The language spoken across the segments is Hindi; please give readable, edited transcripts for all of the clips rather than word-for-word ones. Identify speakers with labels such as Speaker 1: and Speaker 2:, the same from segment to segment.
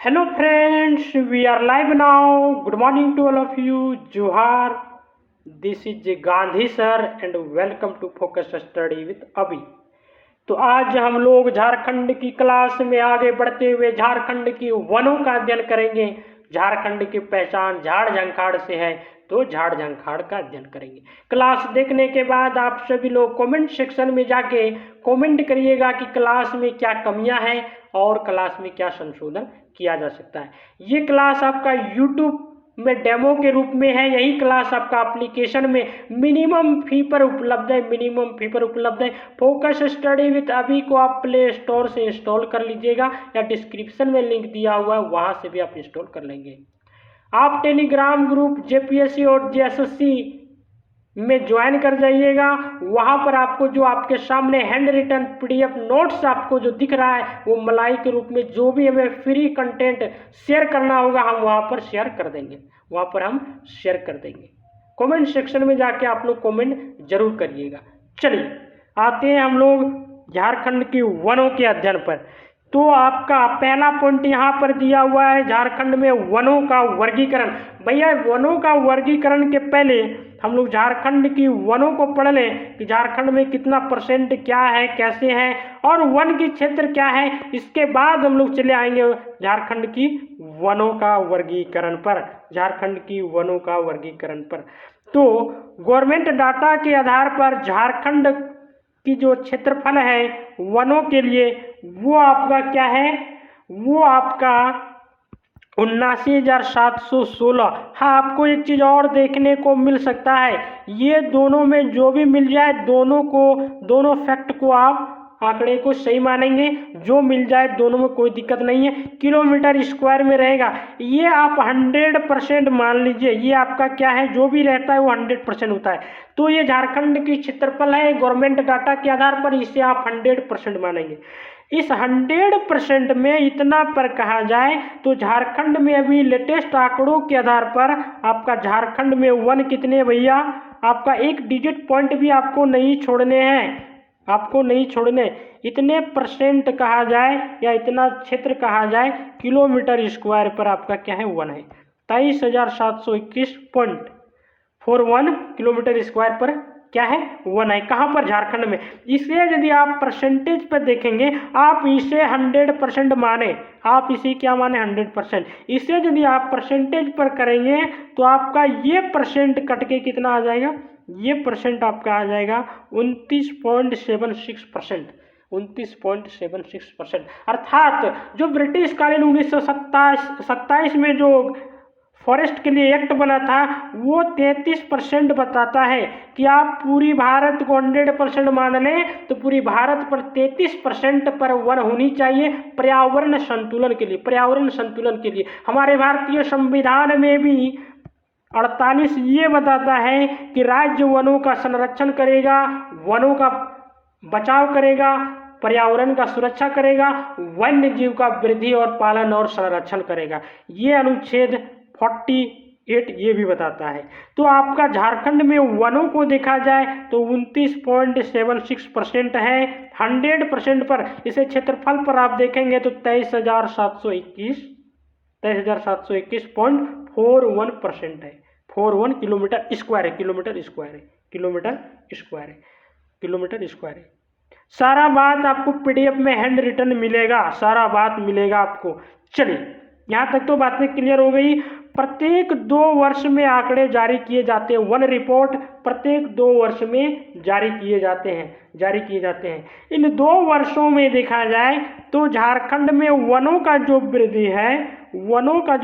Speaker 1: Hello friends, we are live now. Good morning to all of you. Johar. This is Gandhi sir and welcome to Focus Study with Abhi. तो आज हम लोग झारखंड की क्लास में आगे बढ़ते हुए झारखंड की वनों का अध्ययन करेंगे। झारखंड की पहचान झाड़ झंखाड़ से है, तो झाड़ झंखाड़ का अध्ययन करेंगे। क्लास देखने के बाद आप सभी लोग कमेंट सेक्शन में जाके कमेंट करिएगा कि क्लास में क्या कमियां हैं और क्लास में क्या संशोधन किया जा सकता है। ये क्लास आपका यूट्यूब में डेमो के रूप में है। यही क्लास आपका एप्लीकेशन में मिनिमम फी पर उपलब्ध है। फोकस स्टडी विद अभी को आप प्ले स्टोर से इंस्टॉल कर लीजिएगा या डिस्क्रिप्शन में लिंक दिया हुआ है, वहां से भी आप इंस्टॉल कर लेंगे। आप टेलीग्राम ग्रुप जेपीएससी और जेएसएससी में ज्वाइन कर जाइएगा। वहां पर आपको जो आपके सामने हैंड रिटन पीडीएफ नोट्स आपको जो दिख रहा है, वो मलाई के रूप में जो भी हमें फ्री कंटेंट शेयर करना होगा हम वहां पर शेयर कर देंगे। कमेंट सेक्शन में जाके आप लोग कमेंट जरूर करिएगा। चलिए आते हैं हम लोग झारखंड की वनों के अध्ययन पर। तो आपका पहला पॉइंट यहाँ पर दिया हुआ है, झारखंड में वनों का वर्गीकरण। भैया वनों का वर्गीकरण के पहले हम लोग झारखंड की वनों को पढ़ लें कि झारखंड में कितना परसेंट क्या है, कैसे है और वन की क्षेत्र क्या है। इसके बाद हम लोग चले आएंगे झारखंड की वनों का वर्गीकरण पर। तो गवर्नमेंट डाटा के आधार पर झारखंड की जो क्षेत्रफल है वनों के लिए, वो आपका क्या है, वो आपका 79,716। हाँ, आपको एक चीज और देखने को मिल सकता है, ये दोनों में जो भी मिल जाए दोनों फैक्ट को आप आंकड़े को सही मानेंगे। जो मिल जाए दोनों में कोई दिक्कत नहीं है। किलोमीटर स्क्वायर में रहेगा, ये आप 100% मान लीजिए। ये आपका क्या है, जो भी रहता है वो 100% होता है। तो ये झारखंड की क्षेत्रफल है गवर्नमेंट डाटा के आधार पर, इसे आप 100% मानेंगे। इस 100% में इतना पर कहा जाए तो झारखंड में अभी लेटेस्ट आंकड़ों के आधार पर आपका झारखंड में वन कितने भैया, आपका एक डिजिट पॉइंट भी आपको नहीं छोड़ने हैं, इतने परसेंट कहा जाए या इतना क्षेत्र कहा जाए किलोमीटर स्क्वायर पर आपका क्या है, वन है। 23,721.41 किलोमीटर स्क्वायर पर क्या है, वन है। कहाँ पर, झारखंड में। इसलिए यदि आप परसेंटेज पर देखेंगे, आप इसे 100% माने, आप इसे क्या माने, 100%। इसे यदि आप परसेंटेज पर करेंगे तो आपका ये परसेंट कट के कितना आ जाएगा, ये परसेंट आपका आ जाएगा 29.76%। अर्थात जो ब्रिटिश कालीन 1927 में जो फॉरेस्ट के लिए एक्ट बना था, वो 33% बताता है कि आप पूरी भारत को 100% मान लें तो पूरी भारत पर 33% पर वन होनी चाहिए पर्यावरण संतुलन के लिए। हमारे भारतीय संविधान में भी 48 ये बताता है कि राज्य वनों का संरक्षण करेगा, वनों का बचाव करेगा, पर्यावरण का सुरक्षा करेगा, वन्य जीव का वृद्धि और पालन और संरक्षण करेगा। ये अनुच्छेद 48 ये भी बताता है। तो आपका झारखंड में वनों को देखा जाए तो 29.76% है 100% पर। इसे क्षेत्रफल पर आप देखेंगे तो 23,721.41% है। 41 किलोमीटर स्क्वायर है। सारा बात आपको पीडीएफ में हैंड रिटन मिलेगा, आपको। चलिए यहाँ तक तो बातें क्लियर हो गई। प्रत्येक 2 वर्ष में आंकड़े जारी किए जाते हैं, वन रिपोर्ट प्रत्येक 2 वर्ष में जारी किए जाते हैं। इन 2 वर्षों में देखा जाए तो झारखंड में वनों का जो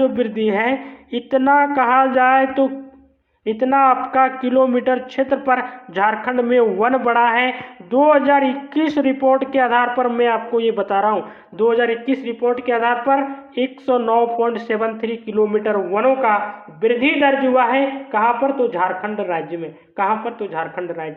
Speaker 1: वृद्धि है इतना कहा जाए तो इतना आपका किलोमीटर क्षेत्र पर झारखंड में वन बढ़ा है। 2021 रिपोर्ट के आधार पर मैं आपको ये बता रहा हूँ, 2021 रिपोर्ट के आधार पर 109.73 किलोमीटर वनों का वृद्धि दर्ज हुआ है। कहाँ पर, तो झारखंड राज्य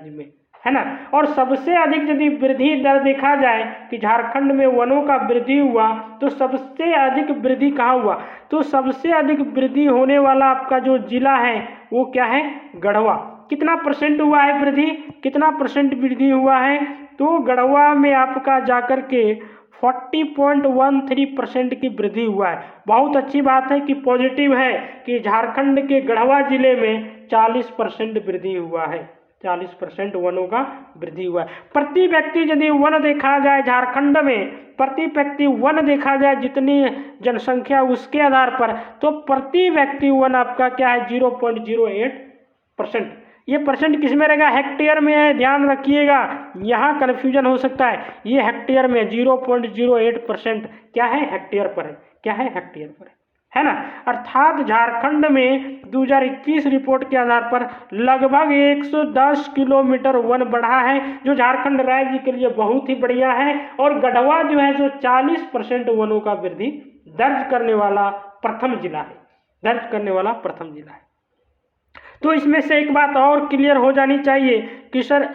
Speaker 1: में, है ना। और सबसे अधिक यदि वृद्धि दर देखा जाए कि झारखंड में वनों का वृद्धि हुआ तो सबसे अधिक वृद्धि कहाँ हुआ, तो सबसे अधिक वृद्धि होने वाला आपका जो जिला है वो क्या है, गढ़वा। कितना परसेंट हुआ है वृद्धि हुआ है, तो गढ़वा में आपका जाकर के 40.13% की वृद्धि हुआ है। बहुत अच्छी बात है कि पॉजिटिव है कि झारखंड के गढ़वा जिले में 40% वृद्धि हुआ है, 40% वनों का वृद्धि हुआ है। प्रति व्यक्ति यदि वन देखा जाए झारखंड में, प्रति व्यक्ति वन देखा जाए जितनी जनसंख्या उसके आधार पर, तो प्रति व्यक्ति वन आपका क्या है 0.08%। ये परसेंट किस में रहेगा, हेक्टेयर में है, ध्यान रखिएगा, यहाँ कन्फ्यूजन हो सकता है। ये हेक्टेयर में 0.08% क्या है, हेक्टेयर पर है, क्या है, हेक्टेयर पर है ना। अर्थात झारखंड में 2021 रिपोर्ट के आधार पर लगभग 110 किलोमीटर वन बढ़ा है, जो झारखंड राज्य के लिए बहुत ही बढ़िया है। और गढ़वा जो है जो 40% वनों का वृद्धि दर्ज करने वाला प्रथम जिला है, दर्ज करने वाला प्रथम जिला है। तो इसमें से एक बात और क्लियर हो जानी चाहिए कि सर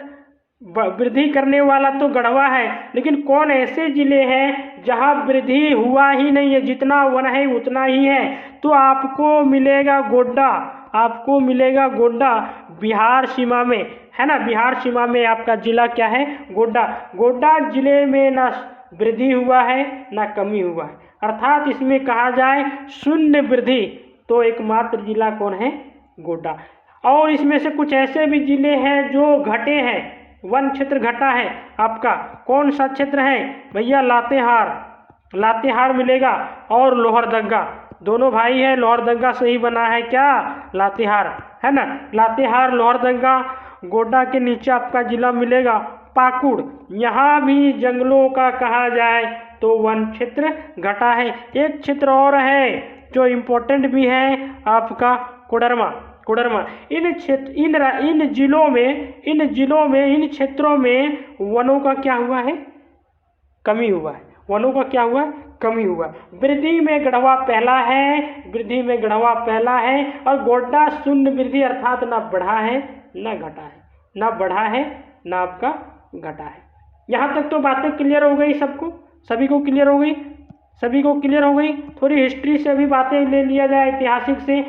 Speaker 1: वृद्धि करने वाला तो गढ़वा है, लेकिन कौन ऐसे जिले हैं जहां वृद्धि हुआ ही नहीं है, जितना वन है उतना ही है। तो आपको मिलेगा गोड्डा, आपको मिलेगा गोड्डा बिहार सीमा में, है ना। बिहार सीमा में आपका जिला क्या है, गोड्डा। गोड्डा जिले में ना वृद्धि हुआ है ना कमी हुआ है, अर्थात इसमें कहा जाए शून्य वृद्धि। तो एकमात्र जिला कौन है, गोड्डा। और इसमें से कुछ ऐसे भी जिले हैं जो घटे हैं, वन क्षेत्र घटा है आपका। कौन सा क्षेत्र है भैया, लातेहार, लातेहार मिलेगा और लोहरदगा, दोनों भाई है, लोहरदगा से ही बना है क्या, लातेहार, है ना। लातेहार लोहरदगा, गोड्डा के नीचे आपका जिला मिलेगा पाकुड़। यहाँ भी जंगलों का कहा जाए तो वन क्षेत्र घटा है। एक क्षेत्र और है जो इम्पोर्टेंट भी है आपका, कोडरमा, कोडरमा। इन जिलों में इन क्षेत्रों में वनों का क्या हुआ है, कमी हुआ है, वनों का क्या हुआ, कमी हुआ। वृद्धि में गढ़वा पहला है, वृद्धि में गढ़वा पहला है, और गोड्डा शून्य वृद्धि, अर्थात ना बढ़ा है ना घटा है, ना बढ़ा है ना आपका घटा है। यहाँ तक तो बातें क्लियर हो गई सबको, सभी को क्लियर हो गई, सभी को क्लियर हो गई। थोड़ी हिस्ट्री से भी बातें ले लिया जाए, ऐतिहासिक से।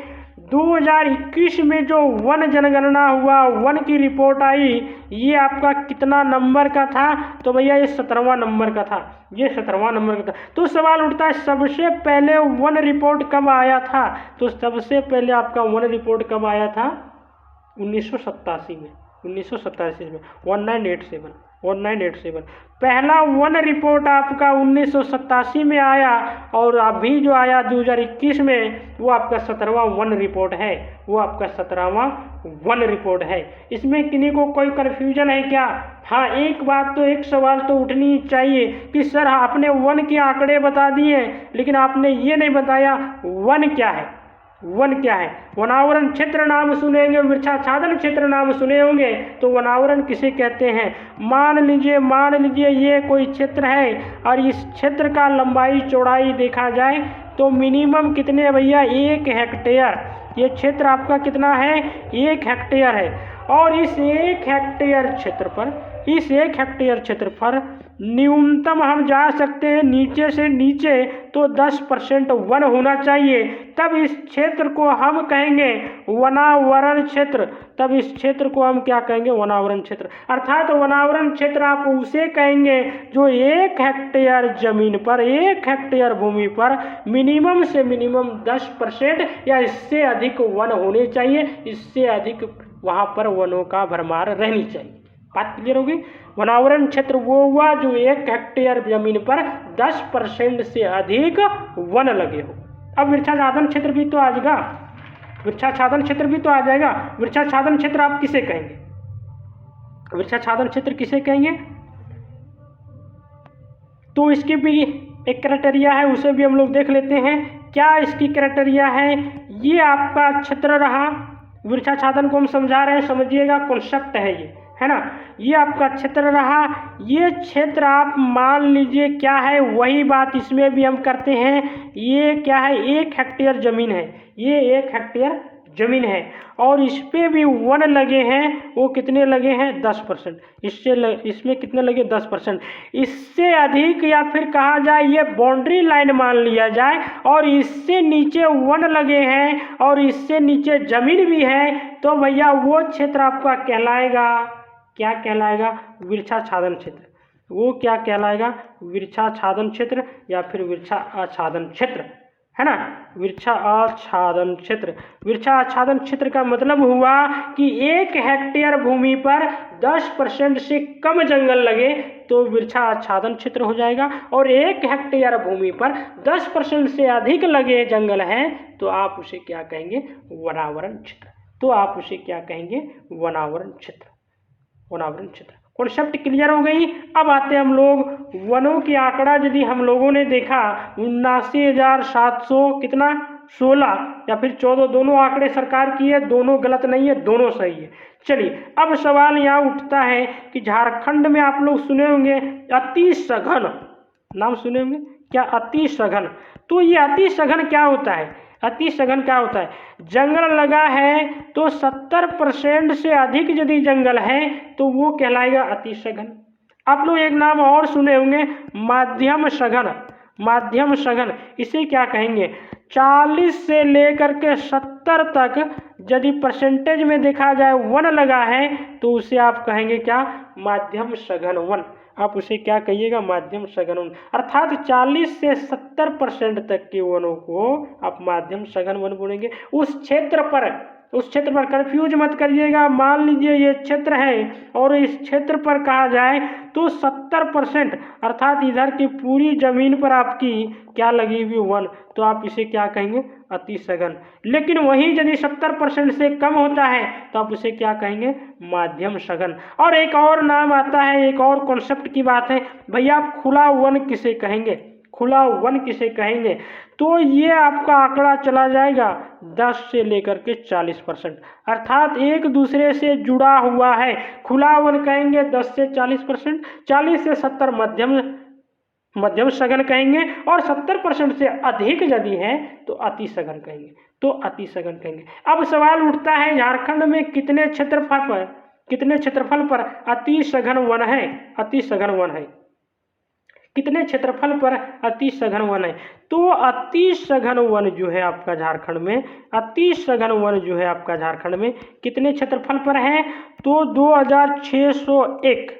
Speaker 1: 2021 में जो वन जनगणना हुआ, वन की रिपोर्ट आई, ये आपका कितना नंबर का था, तो भैया ये 17वां नंबर का था, ये 17वां नंबर का था। तो सवाल उठता है सबसे पहले वन रिपोर्ट कब आया था, तो सबसे पहले आपका वन रिपोर्ट कब आया था, 1987 में, 1987 में 1987 पहला वन रिपोर्ट आपका 1987 में आया, और अभी जो आया 2021 में वो आपका 17वां वन रिपोर्ट है, वो आपका 17वां वन रिपोर्ट है। इसमें किन्हीं को कोई कन्फ्यूजन है क्या? हाँ, एक बात तो, एक सवाल तो उठनी चाहिए कि सर आपने वन के आंकड़े बता दिए, लेकिन आपने ये नहीं बताया वन क्या है, वन क्या है। वनावरण क्षेत्र नाम सुनेंगे, वृक्षाच्छादन क्षेत्र नाम सुने होंगे, तो वनावरण किसे कहते हैं। मान लीजिए ये कोई क्षेत्र है, और इस क्षेत्र का लंबाई चौड़ाई देखा जाए तो मिनिमम कितने है भैया, 1 हेक्टेयर। ये क्षेत्र आपका कितना है, 1 हेक्टेयर है। और इस 1 हेक्टेयर क्षेत्र पर न्यूनतम हम जा सकते हैं नीचे से नीचे तो 10% वन होना चाहिए, तब इस क्षेत्र को हम कहेंगे वनावरण क्षेत्र, तब इस क्षेत्र को हम क्या कहेंगे, वनावरण क्षेत्र। अर्थात वनावरण क्षेत्र आप उसे कहेंगे जो 1 हेक्टेयर जमीन पर, 1 हेक्टेयर भूमि पर मिनिमम से मिनिमम 10% या इससे अधिक वन होने चाहिए, इससे अधिक वहाँ पर वनों का भरमार रहनी चाहिए। बात क्लियर होगी। वनावरण क्षेत्र वो हुआ जो 1 हेक्टेयर जमीन पर 10% से अधिक वन लगे हो। अब वृक्षाच्छादन क्षेत्र भी तो आ जाएगा, वृक्षाच्छादन क्षेत्र भी तो आ जाएगा। वृक्षाच्छादन क्षेत्र आप किसे कहेंगे, वृक्षाच्छादन क्षेत्र किसे कहेंगे, तो इसकी भी एक क्राइटेरिया है, उसे भी हम लोग देख लेते हैं। क्या इसकी क्राइटेरिया है, ये आपका क्षेत्र रहा, वृक्षाच्छादन को हम समझा रहे हैं, समझिएगा, कॉन्सेप्ट है ये, है ना। ये आपका क्षेत्र रहा, ये क्षेत्र आप मान लीजिए क्या है, वही बात इसमें भी हम करते हैं। ये क्या है, 1 हेक्टेयर जमीन है, ये 1 हेक्टेयर जमीन है, और इस पे भी वन लगे हैं, वो कितने लगे हैं, 10%। इसमें कितने लगे, 10%। इससे अधिक या फिर कहा जाए ये बाउंड्री लाइन मान लिया जाए, और इससे नीचे वन लगे हैं और इससे नीचे जमीन भी है, तो भैया वो क्षेत्र आपका कहलाएगा, क्या कहलाएगा, वृक्षाच्छादन क्षेत्र। वो क्या कहलाएगा, वृक्षाच्छादन क्षेत्र या फिर वृक्षाच्छादन क्षेत्र, है ना। वृक्षाच्छादन क्षेत्र, वृक्षाच्छादन क्षेत्र का मतलब हुआ कि 1 हेक्टेयर भूमि पर 10% से कम जंगल लगे तो वृक्षाच्छादन क्षेत्र हो जाएगा, और 1 हेक्टेयर भूमि पर 10% से अधिक लगे जंगल हैं तो आप उसे क्या कहेंगे, वनावरण क्षेत्र। तो आप उसे क्या कहेंगे, वनावरण क्षेत्र, वनावरण क्षेत्र। कॉन्सेप्ट क्लियर हो गई। अब आते हैं हम लोग वनों की आंकड़ा। यदि हम लोगों ने देखा 79,700 कितना 16 या फिर 14, दोनों आंकड़े सरकार की है, दोनों गलत नहीं है, दोनों सही है। चलिए अब सवाल यहाँ उठता है कि झारखंड में आप लोग सुने होंगे अति सघन, नाम सुने होंगे क्या, अति सघन। तो ये अति सघन क्या होता है, अति सघन क्या होता है, जंगल लगा है तो 70% से अधिक यदि जंगल है तो वो कहलाएगा अति सघन। आप लोग एक नाम और सुने होंगे माध्यम सघन, माध्यम सघन, इसे क्या कहेंगे, 40 से लेकर के 70 तक यदि परसेंटेज में देखा जाए वन लगा है तो उसे आप कहेंगे क्या, माध्यम सघन वन। आप उसे क्या कहिएगा, माध्यम सघन वन। अर्थात 40 से 70% तक के वनों को आप माध्यम सघन वन बोलेंगे। उस क्षेत्र पर कंफ्यूज मत करिएगा। मान लीजिए ये क्षेत्र है और इस क्षेत्र पर कहा जाए तो 70% अर्थात इधर की पूरी जमीन पर आपकी क्या लगी हुई वन, तो आप इसे क्या कहेंगे, अति सघन। लेकिन वहीं यदि 70% से कम होता है तो आप उसे क्या कहेंगे, माध्यम सघन। और एक और नाम आता है, एक और कॉन्सेप्ट की बात है भैया, आप खुला वन किसे कहेंगे, खुला वन किसे कहेंगे। तो ये आपका आंकड़ा चला जाएगा 10 से लेकर के 40%, अर्थात एक दूसरे से जुड़ा हुआ है। खुला वन कहेंगे 10 से 40%, 40 से 70 मध्यम सघन कहेंगे, और 70% से अधिक यदि है तो अति सघन कहेंगे, तो अति सघन कहेंगे। अब सवाल उठता है झारखंड में कितने क्षेत्रफल पर अति सघन वन है, अति सघन वन है, कितने क्षेत्रफल पर अति सघन वन है। तो अति सघन वन जो है आपका झारखंड में, अति सघन वन जो है आपका झारखंड में कितने क्षेत्रफल पर है, तो 2601।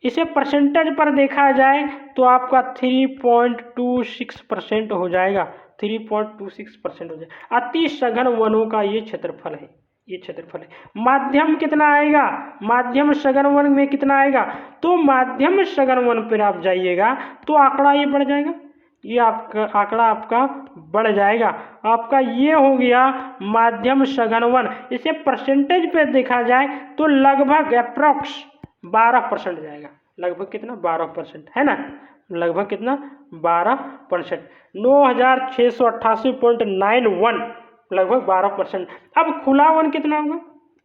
Speaker 1: इसे परसेंटेज पर देखा जाए तो आपका 3.26% हो जाएगा, 3.26% हो जाएगा। अति सघन वनों का ये क्षेत्रफल है, ये क्षेत्रफल है। माध्यम कितना आएगा, माध्यम सघन वन में कितना आएगा, तो माध्यम सघन वन पर आप जाइएगा तो आंकड़ा ये बढ़ जाएगा, ये आपका आंकड़ा आपका बढ़ जाएगा। आपका ये हो गया माध्यम सघन वन। इसे परसेंटेज पे देखा जाए तो लगभग अप्रॉक्स 12% जाएगा, लगभग कितना 12% है ना, लगभग कितना 12%, 9688.91, लगभग 12%। अब खुला वन कितना होगा,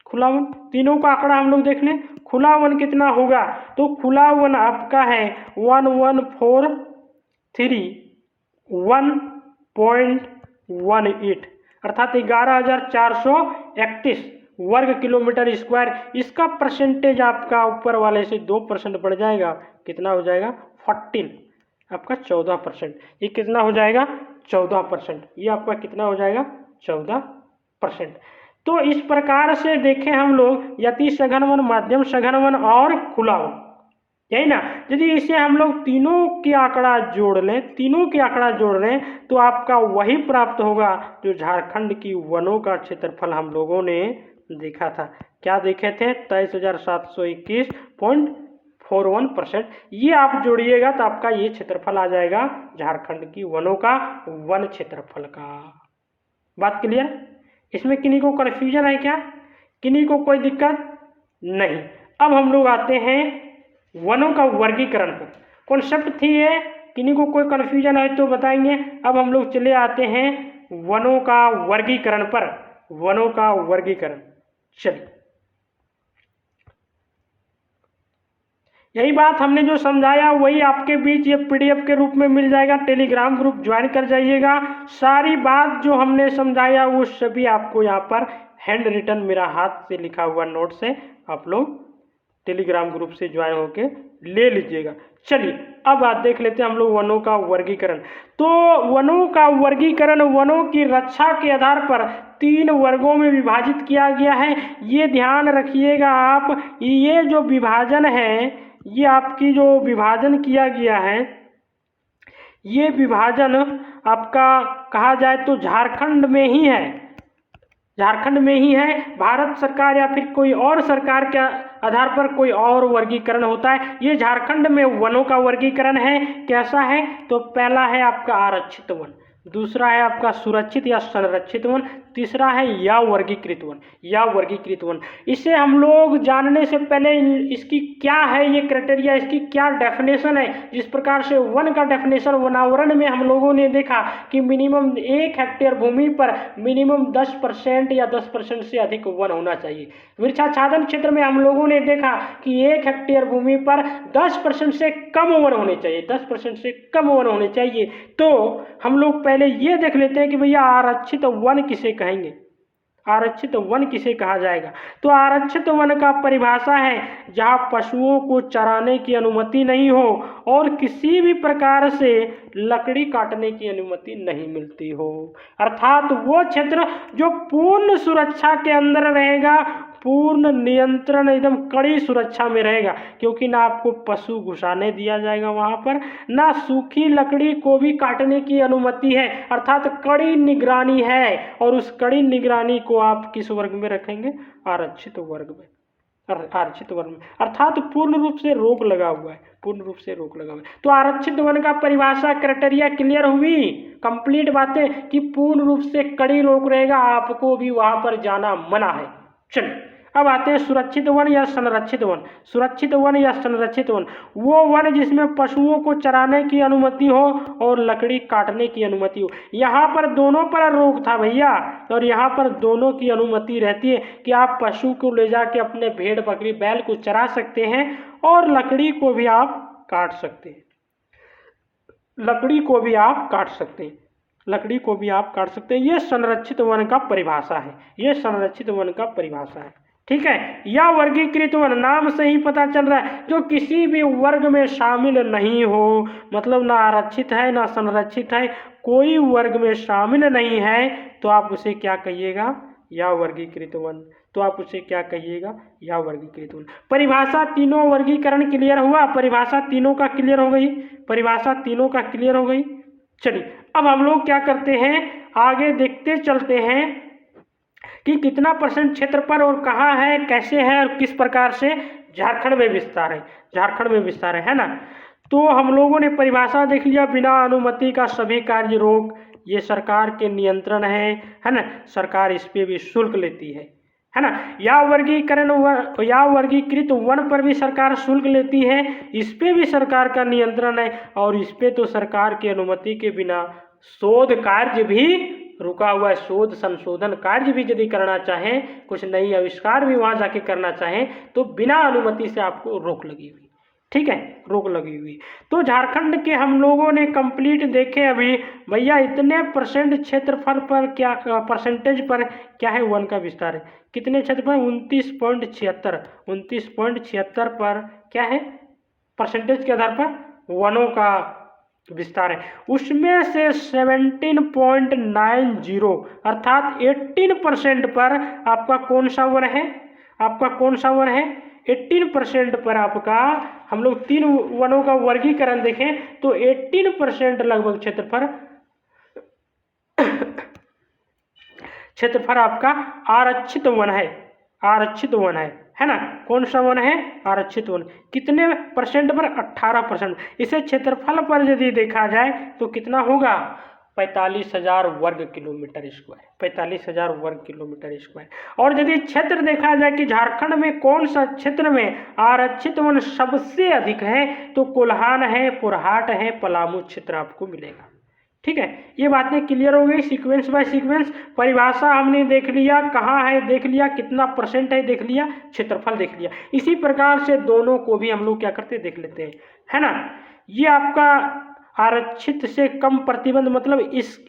Speaker 1: खुला वन, तीनों का आंकड़ा हम लोग देख लें, खुला वन कितना होगा, तो खुला वन आपका है 1143.18, अर्थात 11,431 वर्ग किलोमीटर स्क्वायर। इसका परसेंटेज आपका ऊपर वाले से 2% बढ़ जाएगा, कितना हो जाएगा 14, आपका 14%। ये कितना हो जाएगा 14%, ये आपका कितना हो जाएगा 14%। तो इस प्रकार से देखें हम लोग अति सघन वन, माध्यम सघन वन और खुला वन, यही ना। यदि इसे हम लोग तीनों के आंकड़ा जोड़ लें, तीनों के आंकड़ा जोड़ लें तो आपका वही प्राप्त होगा जो झारखंड की वनों का क्षेत्रफल हम लोगों ने देखा था। क्या देखे थे, 23,721.41%। ये आप जोड़िएगा तो आपका ये क्षेत्रफल आ जाएगा झारखंड की वनों का, वन क्षेत्रफल का। बात क्लियर, इसमें किन्हीं को कन्फ्यूजन है क्या, किन्हीं को कोई दिक्कत नहीं। अब हम लोग आते हैं वनों का वर्गीकरण पर, कॉन्सेप्ट थी ये, किन्हीं को कोई कन्फ्यूजन है तो बताएंगे। अब हम लोग चले आते हैं वनों का वर्गीकरण पर, वनों का वर्गीकरण। चलिए, यही बात हमने जो समझाया वही आपके बीच ये PDF के रूप में मिल जाएगा। टेलीग्राम ग्रुप ज्वाइन कर जाइएगा। सारी बात जो हमने समझाया वो सभी आपको यहाँ पर हैंड रिटन मेरा हाथ से लिखा हुआ नोट से आप लोग टेलीग्राम ग्रुप से ज्वाइन होके ले लीजिएगा। चलिए अब बात देख लेते हैं हम लोग वनों का वर्गीकरण। तो वनों का वर्गीकरण वनों की रक्षा के आधार पर 3 वर्गों में विभाजित किया गया है। ये ध्यान रखिएगा आप, ये जो विभाजन है ये आपकी जो विभाजन किया गया है, ये विभाजन आपका कहा जाए तो झारखंड में ही है, झारखंड में ही है। भारत सरकार या फिर कोई और सरकार के आधार पर कोई और वर्गीकरण होता है। ये झारखंड में वनों का वर्गीकरण है। कैसा है? तो पहला है आपका आरक्षित वन, दूसरा है आपका सुरक्षित या संरक्षित वन, तीसरा है या वर्गीकृत वन, या वर्गीकृत वन। इसे हम लोग जानने से पहले इसकी क्या है ये क्राइटेरिया, इसकी क्या डेफिनेशन है। जिस प्रकार से वन का डेफिनेशन वनावरण में हम लोगों ने देखा कि मिनिमम 1 हेक्टेयर भूमि पर मिनिमम 10% या 10% से अधिक वन होना चाहिए। वृक्षाच्छादन क्षेत्र में हम लोगों ने देखा कि 1 हेक्टेयर भूमि पर 10% से कम वन होने चाहिए, 10% से कम वन होने चाहिए। तो हम लोग पहले ये देख लेते हैं कि भैया आरक्षित वन किसे कहेंगे, आरक्षित वन किसे कहा जाएगा। तो आरक्षित वन का परिभाषा है जहां पशुओं को चराने की अनुमति नहीं हो और किसी भी प्रकार से लकड़ी काटने की अनुमति नहीं मिलती हो, अर्थात वो क्षेत्र जो पूर्ण सुरक्षा के अंदर रहेगा, पूर्ण नियंत्रण, एकदम कड़ी सुरक्षा में रहेगा, क्योंकि ना आपको पशु घुसाने दिया जाएगा वहां पर, ना सूखी लकड़ी को भी काटने की अनुमति है, अर्थात कड़ी निगरानी है। और उस कड़ी निगरानी को आप किस वर्ग में रखेंगे? आरक्षित वर्ग में, आरक्षित वर्ग में, अर्थात पूर्ण रूप से रोक लगा हुआ है, पूर्ण रूप से रोक लगा हुआ है। तो आरक्षित वन का परिभाषा क्राइटेरिया क्लियर हुई, कंप्लीट बातें कि पूर्ण रूप से कड़ी रोक रहेगा, आपको भी वहां पर जाना मना है। चलिए अब आते हैं सुरक्षित वन या संरक्षित वन। सुरक्षित वन या संरक्षित वन वो वन जिसमें पशुओं को चराने की अनुमति हो और लकड़ी काटने की अनुमति हो। यहाँ पर दोनों पर रोक था भैया, और यहाँ पर दोनों की अनुमति रहती है कि आप पशु को ले जाके अपने भेड़ बकरी बैल को चरा सकते हैं और लकड़ी को भी आप काट सकते हैं, लकड़ी को भी आप काट सकते हैं, लकड़ी को भी आप काट सकते हैं। ये संरक्षित वन का परिभाषा है, ये संरक्षित वन का परिभाषा है। ठीक है। या वर्गीकृत वन, नाम से ही पता चल रहा है जो किसी भी वर्ग में शामिल नहीं हो, मतलब ना आरक्षित है ना संरक्षित है, कोई वर्ग में शामिल नहीं है, तो आप उसे क्या कहिएगा? या वर्गीकृत वन। तो आप उसे क्या कहिएगा? या वर्गीकृत वन। परिभाषा तीनों वर्गीकरण क्लियर हुआ, परिभाषा तीनों का क्लियर हो गई, परिभाषा तीनों का क्लियर हो गई। चलिए अब हम लोग क्या करते हैं, आगे देखते चलते हैं कि कितना % क्षेत्र पर और कहाँ है, कैसे है और किस प्रकार से झारखंड में विस्तार है, झारखंड में विस्तार है ना। तो हम लोगों ने परिभाषा देख लिया, बिना अनुमति का सभी कार्य रोक, ये सरकार के नियंत्रण है ना, सरकार इस पे भी शुल्क लेती है ना। या वर्गीकृत वन पर भी सरकार शुल्क लेती है, इस पे भी सरकार का नियंत्रण है, और इस पे तो सरकार की अनुमति के बिना शोध कार्य भी रुका हुआ है। शोध संशोधन कार्य भी यदि करना चाहें, कुछ नई आविष्कार भी वहां जाके करना चाहें, तो बिना अनुमति से आपको रोक लगी हुई। ठीक है, रोक लगी हुई। तो झारखंड के हम लोगों ने कंप्लीट देखे अभी भैया, इतने % क्षेत्रफल पर क्या परसेंटेज पर क्या है वन का विस्तार है, कितने क्षेत्र पर? 29.76 पर क्या है परसेंटेज के आधार पर वनों का विस्तार है। उसमें से 17.90 अर्थात 18% पर आपका कौन सा वन है, आपका कौन सा वन है? 18% पर आपका, हम लोग 3 वनों का वर्गीकरण देखें तो 18% लगभग क्षेत्रफल आपका आरक्षित वन है, आरक्षित वन है ना। कौन सा वन है? आरक्षित वन। कितने % पर? 18%। इसे क्षेत्रफल पर यदि देखा जाए तो कितना होगा? 45,000 वर्ग किलोमीटर स्क्वायर, 45,000 वर्ग किलोमीटर स्क्वायर। और यदि क्षेत्र देखा जाए कि झारखंड में कौन सा क्षेत्र में आरक्षित वन सबसे अधिक है, तो कोल्हान है, पुरहाट है, पलामू क्षेत्र आपको मिलेगा। ठीक है, ये बातें क्लियर हो गई सीक्वेंस बाय सीक्वेंस। परिभाषा हमने देख लिया, कहाँ है देख लिया, कितना % है देख लिया, क्षेत्रफल देख लिया। इसी प्रकार से दोनों को भी हम लोग क्या करते देख लेते हैं, है ना। ये आपका आरक्षित से कम प्रतिबंध, मतलब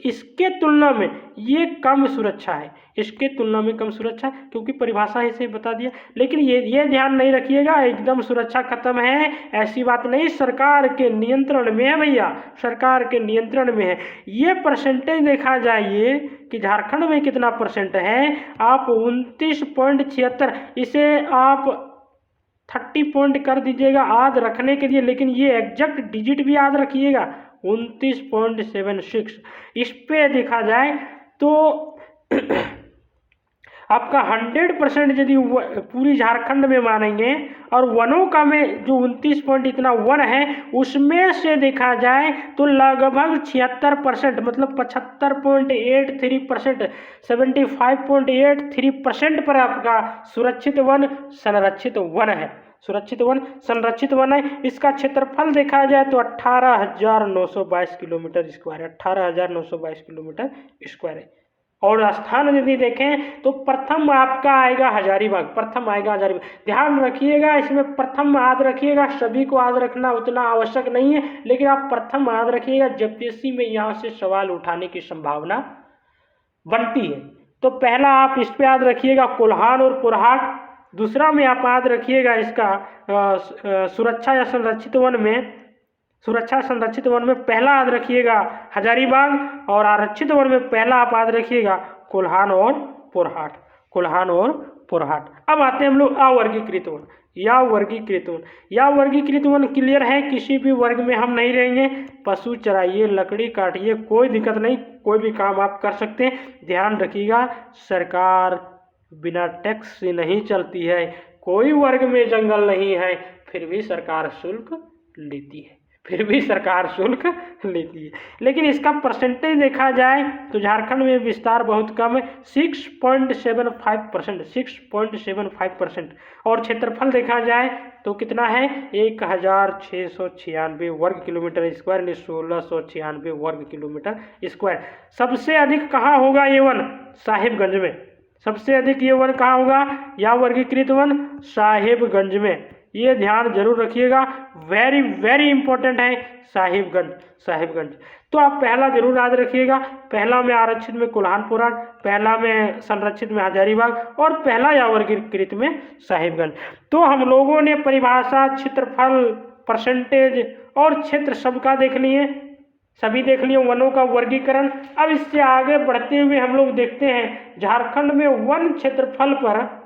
Speaker 1: इसके तुलना में ये कम सुरक्षा है, इसके तुलना में कम सुरक्षा, क्योंकि परिभाषा इसे बता दिया। लेकिन ये ध्यान नहीं रखिएगा एकदम सुरक्षा खत्म है, ऐसी बात नहीं, सरकार के नियंत्रण में है भैया, सरकार के नियंत्रण में है। ये % देखा जाए कि झारखंड में कितना % है, आप 29.76, इसे आप 30 पॉइंट कर दीजिएगा याद रखने के लिए, लेकिन ये एग्जैक्ट डिजिट भी याद रखिएगा 29.76। इस पे देखा जाए तो आपका 100% यदि पूरी झारखंड में मानेंगे और वनों का में जो 29 पॉइंट इतना वन है उसमें से देखा जाए तो लगभग 76% मतलब 75.83%, 75.83% पर आपका सुरक्षित वन संरक्षित वन है। सुरक्षित वन संरक्षित वन है। इसका क्षेत्रफल देखा जाए तो 18,922 किलोमीटर स्क्वायर है, 18,922 किलोमीटर स्क्वायर है। और स्थान यदि देखें तो प्रथम आपका आएगा हजारीबाग, प्रथम आएगा हजारीबाग। ध्यान रखिएगा इसमें प्रथम याद रखिएगा, सभी को याद रखना उतना आवश्यक नहीं है, लेकिन आप प्रथम याद रखिएगा, जेपीएससी में यहाँ से सवाल उठाने की संभावना बनती है। तो पहला आप इस पे याद रखिएगा कोल्हान और पोरहाट। दूसरा में आप याद रखिएगा इसका सुरक्षा या संरक्षित वन में, सुरक्षा संरक्षित वन में पहला याद रखिएगा हजारीबाग, और आरक्षित वन में पहला आप याद रखिएगा कोल्हान और पोरहाट, कोल्हान और पोरहाट। अब आते हैं हम लोग अवर्गीकृत वन, या वर्गीकृत वन। या वर्गीकृत वन क्लियर है, किसी भी वर्ग में हम नहीं रहेंगे। पशु चराइए, लकड़ी काटिए, कोई दिक्कत नहीं, कोई भी काम आप कर सकते हैं। ध्यान रखिएगा सरकार बिना टैक्स से नहीं चलती है, कोई वर्ग में जंगल नहीं है, फिर भी सरकार शुल्क लेती है, फिर भी सरकार शुल्क लेती है। लेकिन इसका परसेंटेज देखा जाए तो झारखंड में विस्तार बहुत कम है, 6.75%, 6.75%। और क्षेत्रफल देखा जाए तो कितना है, 1,696 वर्ग किलोमीटर स्क्वायर, 1696 वर्ग किलोमीटर स्क्वायर। सबसे अधिक कहाँ होगा ये वन, साहिबगंज में। सबसे अधिक ये वन कहाँ होगा, या वर्गीकृत वन साहिबगंज में। ये ध्यान जरूर रखिएगा, वेरी वेरी इंपॉर्टेंट है साहिबगंज, साहिबगंज। तो आप पहला जरूर याद रखिएगा, पहला में आरक्षित में कोल्हान पोरहाट, पहला में संरक्षित में हजारीबाग, और पहला या वर्गीकृत में साहिबगंज। तो हम लोगों ने परिभाषा, क्षेत्रफल, परसेंटेज और क्षेत्र सबका देख लिए, सभी देख लिए वनों का वर्गीकरण। अब इससे आगे बढ़ते हुए हम लोग देखते हैं झारखंड में वन क्षेत्रफल पर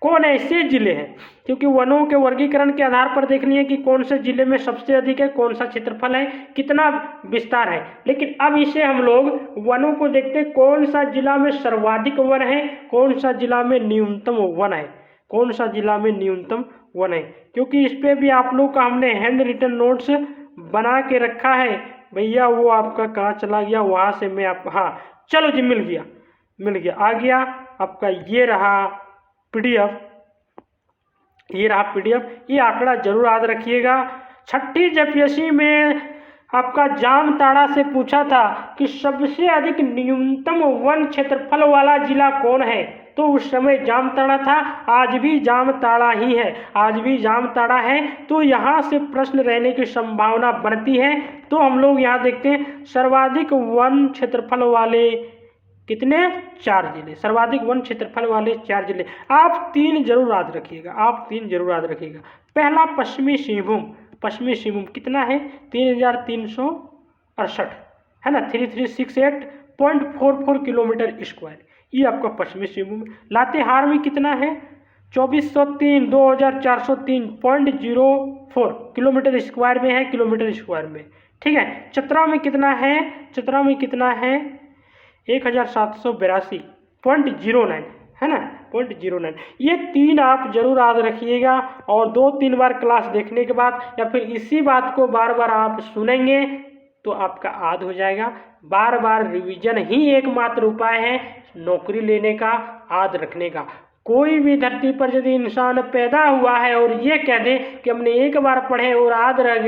Speaker 1: कौन ऐसे जिले हैं, क्योंकि वनों के वर्गीकरण के आधार पर देखनी है कि कौन से जिले में सबसे अधिक है, कौन सा क्षेत्रफल है, कितना विस्तार है। लेकिन अब इसे हम लोग वनों को देखते हैं, कौन सा जिला में सर्वाधिक वन है, कौन सा जिला में न्यूनतम वन है, कौन सा जिला में न्यूनतम वन है। क्योंकि इस पर भी आप लोग का हमने हैंड रिटन नोट्स बना के रखा है। भैया वो आपका कहाँ चला गया, वहाँ से मैं आप, हाँ चलो जी मिल गया, मिल गया, आ गया आपका। ये रहा पीडीएफ, ये रहा पीडीएफ। ये आंकड़ा जरूर याद रखिएगा। छठी जेपीएससी में आपका जामताड़ा से पूछा था कि सबसे अधिक न्यूनतम वन क्षेत्रफल वाला जिला कौन है, तो उस समय जामताड़ा था, आज भी जामताड़ा ही है, आज भी जामताड़ा है। तो यहाँ से प्रश्न रहने की संभावना बनती है। तो हम लोग यहाँ देखते हैं सर्वाधिक वन क्षेत्रफल वाले कितने, 4 जिले, सर्वाधिक वन क्षेत्रफल वाले 4 जिले। आप 3 जरूर याद रखिएगा, आप 3 जरूर याद रखिएगा। पहला पश्चिमी सिंहभूम, पश्चिमी सिंहभूम कितना है, 3,368 है ना, 3368.44 किलोमीटर स्क्वायर, ये आपका पश्चिमी सिंहभूम। लातेहार में कितना है, 2403, 2403.04 किलोमीटर स्क्वायर में है, किलोमीटर स्क्वायर में, ठीक है। चतरा में कितना है, चतरा में कितना है, 1782.09 है ना, 0.09। ये 3 आप जरूर याद रखिएगा। और 2-3 बार क्लास देखने के बाद या फिर इसी बात को बार बार आप सुनेंगे तो आपका याद हो जाएगा। बार बार रिवीजन ही एकमात्र उपाय है नौकरी लेने का, याद रखने का। कोई भी धरती पर यदि इंसान पैदा हुआ है और ये कह दे कि हमने एक बार पढ़े और याद रह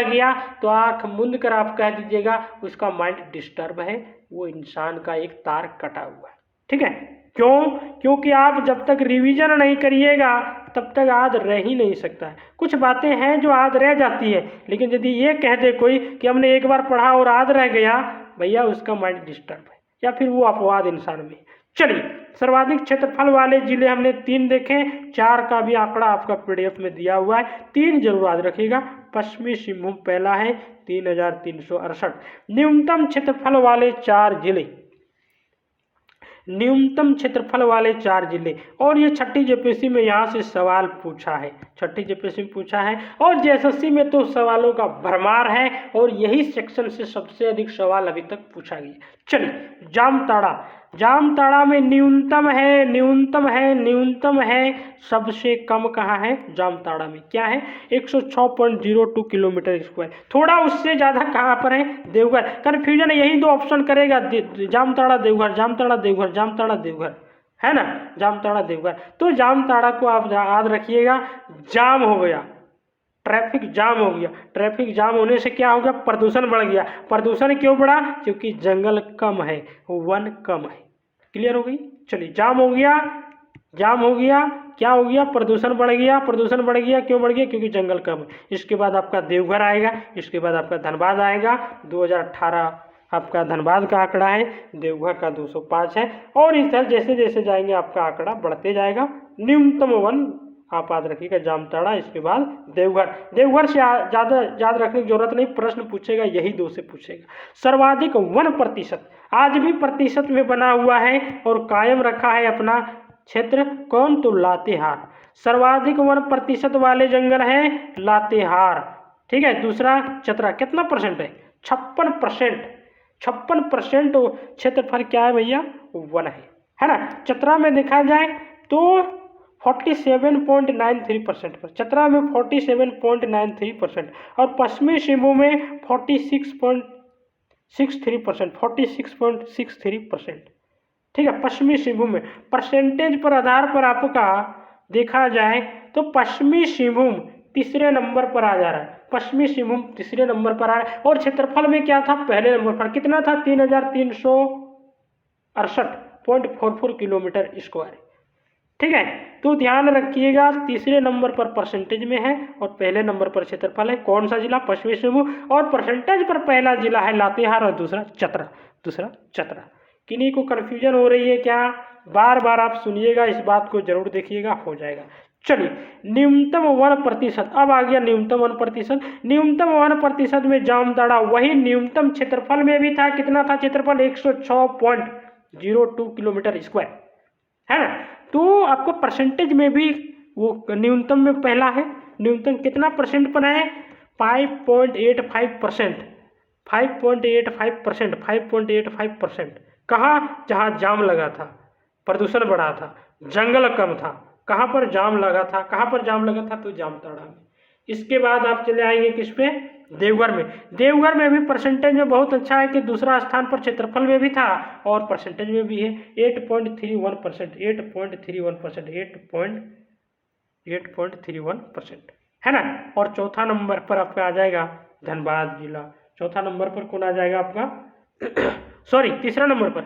Speaker 1: गया, तो आंख मूंद कर आप कह दीजिएगा उसका माइंड डिस्टर्ब है, वो इंसान का एक तार कटा हुआ है, ठीक है। क्यों, क्योंकि आप जब तक रिवीजन नहीं करिएगा तब तक याद रह ही नहीं सकता है। कुछ बातें हैं जो याद रह जाती है, लेकिन यदि ये कह दे कोई कि हमने एक बार पढ़ा और याद रह गया, भैया उसका माइंड डिस्टर्ब है या फिर वो अपवाद इंसान में। चलिए, सर्वाधिक क्षेत्रफल वाले जिले हमने 3 देखे, 4 का भी आंकड़ा आपका पीडीएफ में दिया हुआ है, 3 जरूर याद रखिएगा। पश्चिमी सिंहभूम पहला है 3,368। न्यूनतम क्षेत्रफल वाले 4 जिले, न्यूनतम क्षेत्रफल वाले 4 जिले। और ये छठी जेपीएससी में यहाँ से सवाल पूछा है, छठी जेपीएससी में पूछा है, और जेएसएससी में तो सवालों का भरमार है, और यही सेक्शन से सबसे अधिक सवाल अभी तक पूछा गया। चलिए, जामताड़ा, जामताड़ा में न्यूनतम है, न्यूनतम है, न्यूनतम है, सबसे कम कहाँ है? जामताड़ा में क्या है? 106.02 किलोमीटर स्क्वायर। थोड़ा उससे ज़्यादा कहाँ पर है? देवघर। कन्फ्यूजन यही दो ऑप्शन करेगा, जामताड़ा देवघर, जामताड़ा देवघर, जामताड़ा देवघर, है ना, जामताड़ा देवघर। तो जामताड़ा को आप याद रखिएगा। जाम हो गया, ट्रैफिक जाम हो गया। ट्रैफिक जाम होने से क्या हो गया? प्रदूषण बढ़ गया। प्रदूषण क्यों बढ़ा? क्योंकि जंगल कम है, वन कम है। क्लियर हो गई? चलिए, जाम हो गया, जाम हो गया, क्या हो गया? प्रदूषण बढ़ गया। प्रदूषण बढ़ गया, क्यों बढ़ गया? क्योंकि जंगल कम है। इसके बाद आपका देवघर आएगा, इसके बाद आपका धनबाद आएगा। 2018 आपका धनबाद का आंकड़ा है, देवघर का 205 है, और इस तरह जैसे जैसे जाएंगे आपका आंकड़ा बढ़ते जाएगा। न्यूनतम वन आप याद रखिएगा जामताड़ा, इसके बाद देवघर। देवघर से ज़्यादा याद रखने की जरूरत नहीं, प्रश्न पूछेगा यही दो से पूछेगा। सर्वाधिक वन प्रतिशत, आज भी प्रतिशत में बना हुआ है और कायम रखा है अपना क्षेत्र। कौन? तो लातेहार। सर्वाधिक वन प्रतिशत वाले जंगल है लातेहार। ठीक है। दूसरा चतरा, कितना परसेंट है? 56%। 56% क्षेत्रफल क्या है भैया? वन है ना। चतरा में देखा जाए तो 47.93% पर, चतरा में 47.93%, और पश्चिमी सिंहभूम में 46.63%, 46.63%। ठीक है। पश्चिमी सिंहभूम में परसेंटेज पर आधार पर आपका देखा जाए तो पश्चिमी सिंहभूम तीसरे नंबर पर आ जा रहा है। पश्चिमी सिंहभूम तीसरे नंबर पर आ रहा है, और क्षेत्रफल में क्या था? पहले नंबर पर कितना था? 3368.44 किलोमीटर स्क्वायर। ठीक है। तो ध्यान रखिएगा, तीसरे नंबर पर परसेंटेज में है और पहले नंबर पर क्षेत्रफल है। कौन सा जिला? पश्चिमी सिंहभूम। और परसेंटेज पर पहला जिला है लातेहार और दूसरा चतरा, दूसरा चतरा। किन्हीं को कन्फ्यूजन हो रही है क्या? बार बार आप सुनिएगा, इस बात को जरूर देखिएगा, हो जाएगा। चलिए, न्यूनतम वन प्रतिशत, अब आ गया न्यूनतम वन प्रतिशत। न्यूनतम वन प्रतिशत में जामताड़ा वही न्यूनतम क्षेत्रफल में भी था। कितना था क्षेत्रफल? 106.02 किलोमीटर स्क्वायर, है ना। तो आपको परसेंटेज में भी वो न्यूनतम में पहला है। न्यूनतम कितना परसेंट पर है? 5.85%, 5.85%, 5.85%। कहाँ? जहाँ जाम लगा था, प्रदूषण बढ़ा था, जंगल कम था। कहाँ पर जाम लगा था? कहाँ पर जाम लगा था? तो जामताड़ा में। इसके बाद आप चले आएंगे किस पे? देवघर में। देवघर में भी परसेंटेज में बहुत अच्छा है कि दूसरा स्थान पर क्षेत्रफल में भी था और परसेंटेज में भी है। 8.31%, 8.31%, 8.31%, है ना। और चौथा नंबर पर आपका आ जाएगा धनबाद जिला। चौथा नंबर पर कौन आ जाएगा आपका? सॉरी, तीसरा नंबर पर,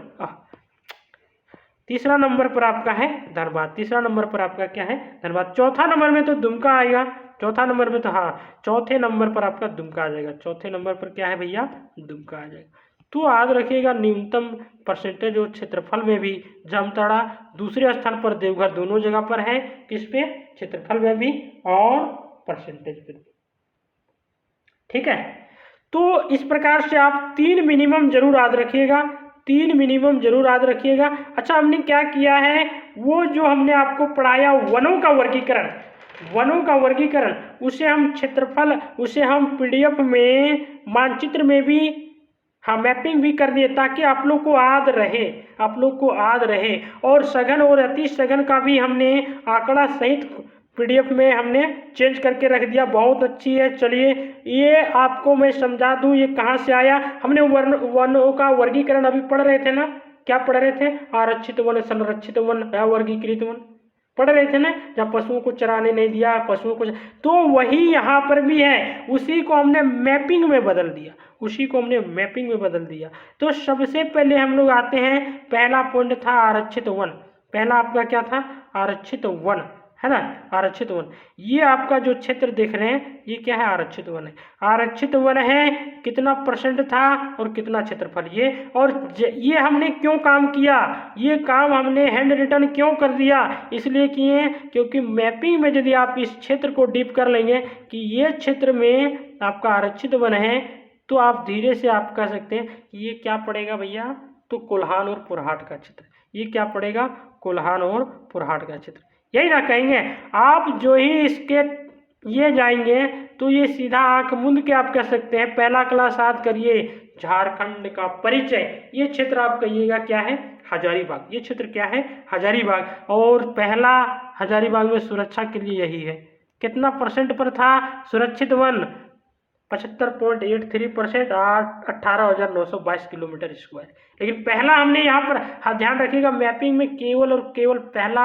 Speaker 1: तीसरा नंबर पर आपका है धनबाद। तीसरा नंबर पर आपका क्या है? धनबाद। चौथा नंबर में तो दुमका आएगा। चौथा नंबर में तो चौथे नंबर पर आपका दुमका आ जाएगा। चौथे नंबर पर क्या है भैया? दुमका आ जाएगा। तो याद रखिएगा, न्यूनतम परसेंटेज और क्षेत्रफल में भी जामताड़ा, दूसरे स्थान पर देवघर, दोनों जगह पर है। किस पे? क्षेत्रफल में भी और परसेंटेज पे भी। ठीक है। तो इस प्रकार से आप 3 मिनिमम जरूर याद रखिएगा, 3 मिनिमम जरूर याद रखिएगा। अच्छा, हमने क्या किया है? वो जो हमने आपको पढ़ाया वनों का वर्गीकरण, वनों का वर्गीकरण, उसे हम क्षेत्रफल, उसे हम पीडीएफ में मानचित्र में भी मैपिंग भी कर दिए, ताकि आप लोग को याद रहे, आप लोग को याद रहे। और सघन और अति सघन का भी हमने आंकड़ा सहित पीडीएफ में हमने चेंज करके रख दिया। बहुत अच्छी है। चलिए, ये आपको मैं समझा दूं ये कहाँ से आया। हमने वनों का वर्गीकरण अभी पढ़ रहे थे ना। क्या पढ़ रहे थे? आरक्षित वन, संरक्षित वन, अवर्गीकृत वन पढ़ रहे थे ना, जब पशुओं को चराने नहीं दिया, पशुओं को। तो वही यहाँ पर भी है, उसी को हमने मैपिंग में बदल दिया, उसी को हमने मैपिंग में बदल दिया। तो सबसे पहले हम लोग आते हैं, पहला पॉइंट था आरक्षित वन। पहला आपका क्या था? आरक्षित वन, है ना, आरक्षित वन। ये आपका जो क्षेत्र देख रहे हैं, ये क्या है? आरक्षित वन है। आरक्षित वन है, कितना परसेंट था और कितना क्षेत्रफल ये। और ये हमने क्यों काम किया? ये काम हमने हैंड रिटन क्यों कर दिया? इसलिए किए क्योंकि मैपिंग में यदि आप इस क्षेत्र को डीप कर लेंगे कि ये क्षेत्र में आपका आरक्षित वन है, तो आप धीरे से आप कह सकते हैं कि ये क्या पड़ेगा भैया? तो कोल्हान और पुरहाट का क्षेत्र। ये क्या पड़ेगा? कोल्हान और पुरहाट का क्षेत्र। यही ना कहेंगे आप। जो ही इसके ये जाएंगे तो ये सीधा आंख मूंद के आप कह सकते हैं पहला क्लास याद करिए झारखंड का परिचय। ये क्षेत्र आप कहिएगा क्या है? हजारीबाग। ये क्षेत्र क्या है? हजारीबाग। और पहला हजारीबाग में सुरक्षा के लिए यही है। कितना परसेंट पर था सुरक्षित वन? 75.83%, 18,922 kilometre square. लेकिन पहला हमने यहाँ पर ध्यान रखिएगा मैपिंग में केवल और केवल पहला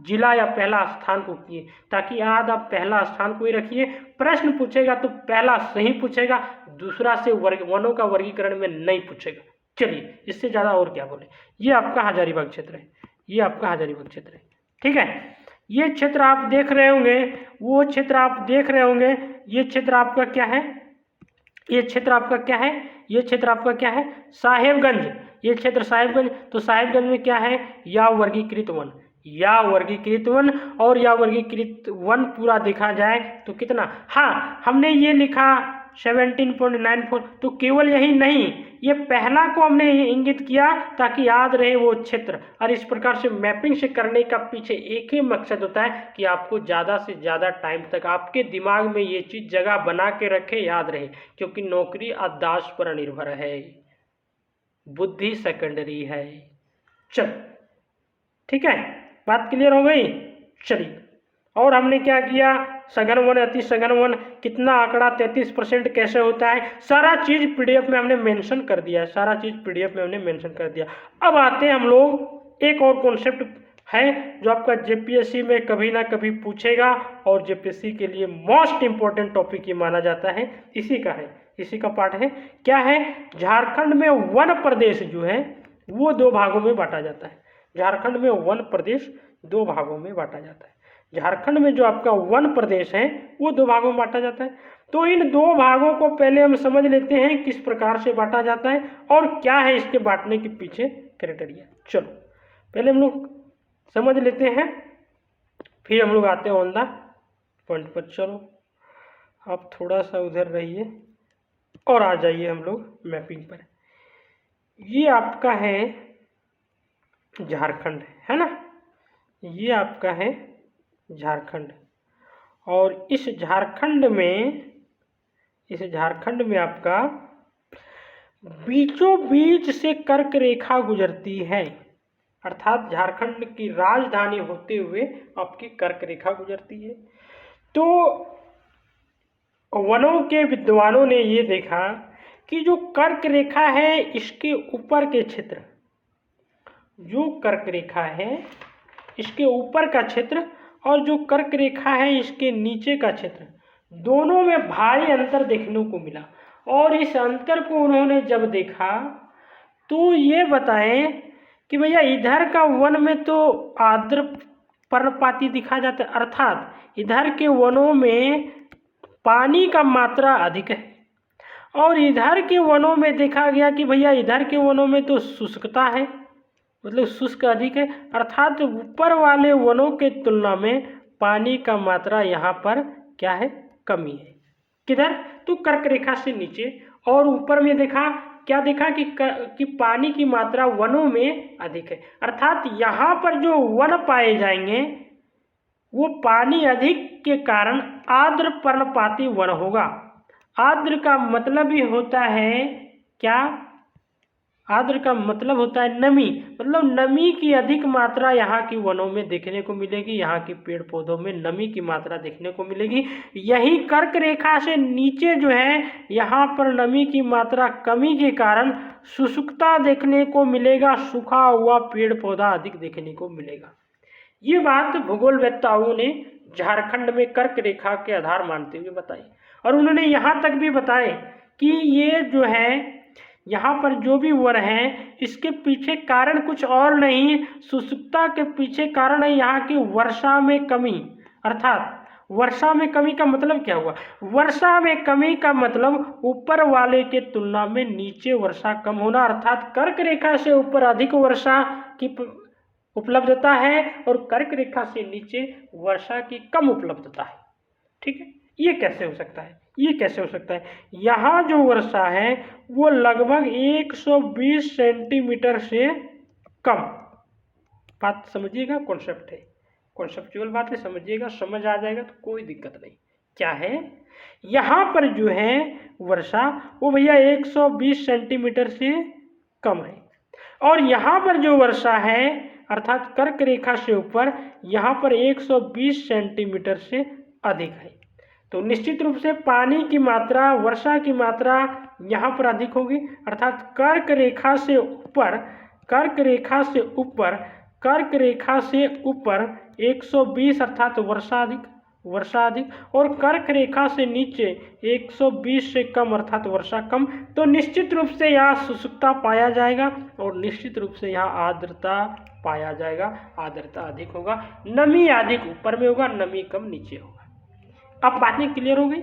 Speaker 1: जिला या पहला स्थान को किए, ताकि आज आप पहला स्थान को ही रखिए। प्रश्न पूछेगा तो पहला सही पूछेगा, दूसरा से वनों का वर्गीकरण में नहीं पूछेगा। चलिए इससे ज़्यादा और क्या बोले। ये आपका हजारीबाग क्षेत्र है। ये आपका हजारीबाग क्षेत्र है। ठीक है। ये क्षेत्र आप देख रहे होंगे, वो क्षेत्र आप देख रहे होंगे। ये क्षेत्र आपका क्या है? ये क्षेत्र आपका क्या है? ये क्षेत्र आपका क्या है? साहेबगंज। ये क्षेत्र साहेबगंज। तो साहेबगंज में क्या है? या वर्गीकृत वन। या वर्गीकृत वन। और या वर्गीकृत वन पूरा देखा जाए तो कितना? हाँ, हमने ये लिखा 17.94। तो केवल यही नहीं, ये पहला को हमने इंगित किया ताकि याद रहे वो क्षेत्र। और इस प्रकार से मैपिंग से करने का पीछे एक ही मकसद होता है कि आपको ज़्यादा से ज़्यादा टाइम तक आपके दिमाग में ये चीज़ जगह बना के रखे, याद रहे। क्योंकि नौकरी अदाश पर निर्भर है, बुद्धि सेकेंडरी है। चल ठीक है, बात क्लियर हो गई। चलिए, और हमने क्या किया? सघन वन, अति सघन वन, कितना आंकड़ा 33% कैसे होता है, सारा चीज पीडीएफ में हमने मेंशन कर दिया है। सारा चीज पीडीएफ में हमने मेंशन कर दिया। अब आते हैं हम लोग, एक और कॉन्सेप्ट है जो आपका जेपीएससी में कभी ना कभी पूछेगा और जेपीएससी के लिए मोस्ट इंपॉर्टेंट टॉपिक ये माना जाता है। इसी का है, इसी का पार्ट है। क्या है? झारखंड में वन प्रदेश जो है वो दो भागों में बांटा जाता है। झारखंड में वन प्रदेश दो भागों में बांटा जाता है। झारखंड में जो आपका वन प्रदेश है वो दो भागों में बांटा जाता है। तो इन दो भागों को पहले हम समझ लेते हैं किस प्रकार से बांटा जाता है और क्या है इसके बांटने के पीछे क्राइटेरिया। चलो पहले हम लोग समझ लेते हैं, फिर हम लोग आते हैं ऑन द पॉइंट पर। चलो आप थोड़ा सा उधर रहिए और आ जाइए हम लोग मैपिंग पर। ये आपका है झारखंड, है ना? ये आपका है झारखंड। और इस झारखंड में आपका बीचों बीच से कर्क रेखा गुजरती है। अर्थात झारखंड की राजधानी होते हुए आपकी कर्क रेखा गुजरती है। तो वनों के विद्वानों ने ये देखा कि जो कर्क रेखा है इसके ऊपर के क्षेत्र, जो कर्क रेखा है इसके ऊपर का क्षेत्र और जो कर्क रेखा है इसके नीचे का क्षेत्र, दोनों में भारी अंतर देखने को मिला। और इस अंतर को उन्होंने जब देखा तो ये बताएं कि भैया इधर का वन में तो आर्द्र पर्णपाती दिखा जाता है, अर्थात इधर के वनों में पानी का मात्रा अधिक है। और इधर के वनों में देखा गया कि भैया इधर के वनों में तो शुष्कता है, मतलब शुष्क अधिक है। अर्थात ऊपर वाले वनों के तुलना में पानी का मात्रा यहाँ पर क्या है? कमी है। किधर? तो कर्क रेखा से नीचे। और ऊपर में देखा, क्या देखा कि पानी की मात्रा वनों में अधिक है। अर्थात यहाँ पर जो वन पाए जाएंगे वो पानी अधिक के कारण आर्द्र पर्णपाती वन होगा। आर्द्र का मतलब ही होता है क्या? आर्द्र का मतलब होता है नमी, मतलब नमी की अधिक मात्रा यहाँ की वनों में देखने को मिलेगी। यहाँ के पेड़ पौधों में नमी की मात्रा देखने को मिलेगी। यही कर्क रेखा से नीचे जो है यहाँ पर नमी की मात्रा कमी के कारण शुष्कता देखने को मिलेगा, सूखा हुआ पेड़ पौधा अधिक देखने को मिलेगा। ये बात भूगोलवेत्ताओं ने झारखंड में कर्क रेखा के आधार मानते हुए बताई। और उन्होंने यहाँ तक भी बताए कि ये जो है यहाँ पर जो भी वन है इसके पीछे कारण कुछ और नहीं, शुष्कता के पीछे कारण है यहाँ की वर्षा में कमी। अर्थात वर्षा में कमी का मतलब क्या हुआ? वर्षा में कमी का मतलब ऊपर वाले के तुलना में नीचे वर्षा कम होना। अर्थात कर्क रेखा से ऊपर अधिक वर्षा की उपलब्धता है और कर्क रेखा से नीचे वर्षा की कम उपलब्धता है। ठीक है, ये कैसे हो सकता है? ये कैसे हो सकता है? यहाँ जो वर्षा है वो लगभग 120 सेंटीमीटर से कम। बात समझिएगा, कॉन्सेप्ट है, कॉन्सेप्चुअल बात है, समझिएगा, समझ आ जाएगा तो कोई दिक्कत नहीं। क्या है? यहाँ पर जो है वर्षा वो भैया 120 सेंटीमीटर से कम है, और यहाँ पर जो वर्षा है अर्थात कर्क रेखा से ऊपर यहाँ पर 120 सेंटीमीटर से अधिक है। तो निश्चित रूप से पानी की मात्रा, वर्षा की मात्रा यहाँ पर अधिक होगी, अर्थात कर्क रेखा से ऊपर, कर्क रेखा से ऊपर, कर्क रेखा से ऊपर 120 अर्थात वर्षा अधिक, वर्षा अधिक, और कर्क रेखा से नीचे 120 से कम अर्थात वर्षा कम। तो निश्चित रूप से यहाँ शुष्कता पाया जाएगा और निश्चित रूप से यहाँ आर्द्रता पाया जाएगा, आर्द्रता अधिक होगा, नमी अधिक ऊपर में होगा, नमी कम नीचे होगा। अब बातें क्लियर हो गई।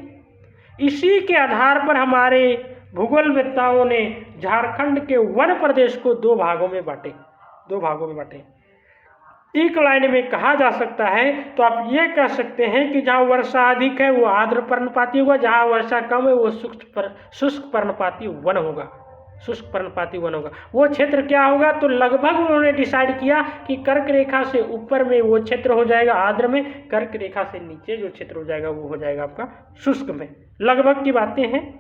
Speaker 1: इसी के आधार पर हमारे भूगोलवेत्ताओं ने झारखंड के वन प्रदेश को दो भागों में बांटे, दो भागों में बांटे। एक लाइन में कहा जा सकता है तो आप ये कह सकते हैं कि जहाँ वर्षा अधिक है वो आर्द्र पर्णपाती होगा, जहाँ वर्षा कम है वो शुष्क पर्णपाती वन होगा, शुष्क पर्णपाती वन होगा। वो क्षेत्र क्या होगा? तो लगभग उन्होंने डिसाइड किया कि कर्क रेखा से ऊपर में वो क्षेत्र हो जाएगा आर्द्र में, कर्क रेखा से नीचे जो क्षेत्र हो जाएगा वो हो जाएगा आपका शुष्क में। लगभग की बातें हैं,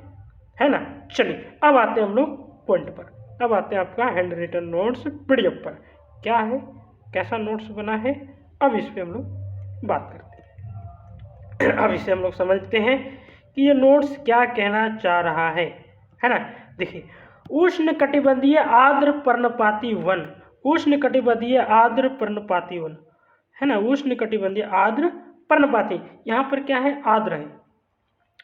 Speaker 1: है ना। चलिए अब आते हैं हम लोग पॉइंट पर, अब आते हैं आपका हैंड रिटन नोट्स पीडीएफ पर। क्या है, कैसा नोट्स बना है, अब इस पर हम लोग बात करते हैं। अब इसे हम लोग समझते हैं कि ये नोट्स क्या कहना चाह रहा है ना। देखिए, उष्ण कटिबंधीय आर्द्र पर्णपाती वन, उष्ण कटिबंधीय आर्द्र पर्णपाती वन, है ना, उष्ण कटिबंधीय आर्द्र पर्णपाती। यहाँ पर क्या है? आर्द्र है।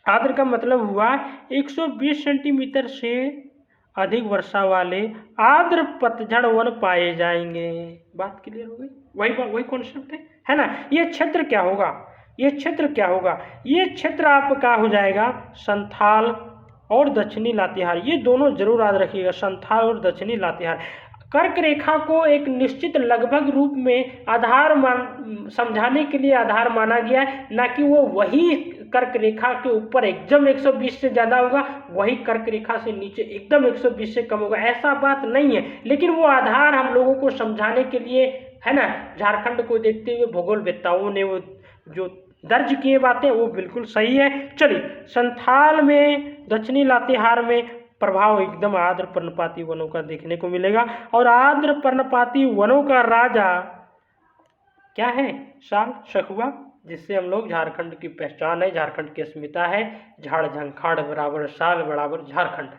Speaker 1: आर्द्र का मतलब हुआ 120 सेंटीमीटर से अधिक वर्षा वाले आर्द्र पतझड़ वन पाए जाएंगे। बात क्लियर हो गई? वही कॉन्सेप्ट है ना। ये क्षेत्र क्या होगा? ये क्षेत्र क्या होगा? ये क्षेत्र आपका हो जाएगा संथाल और दक्षिणी लातेहार, ये दोनों जरूर याद रखिएगा, संथाल और दक्षिणी लातेहार। कर्क रेखा को एक निश्चित लगभग रूप में आधार समझाने के लिए आधार माना गया है, ना कि वो वही कर्क रेखा के ऊपर एकदम 120 से ज़्यादा होगा, वही कर्क रेखा से नीचे एकदम 120 से कम होगा, ऐसा बात नहीं है। लेकिन वो आधार हम लोगों को समझाने के लिए, है ना, झारखंड को देखते हुए भूगोलवेत्ताओं ने वो जो दर्ज किए बातें वो बिल्कुल सही है। चलिए, संथाल में, दक्षिणी लातेहार में प्रभाव एकदम आर्द्र पर्णपाती वनों का देखने को मिलेगा, और आर्द्र पर्णपाती वनों का राजा क्या है? साल सखुआ, जिससे हम लोग झारखंड की पहचान है, झारखंड की अस्मिता है, झाड़ झंखाड़ बराबर साल बराबर झारखंड,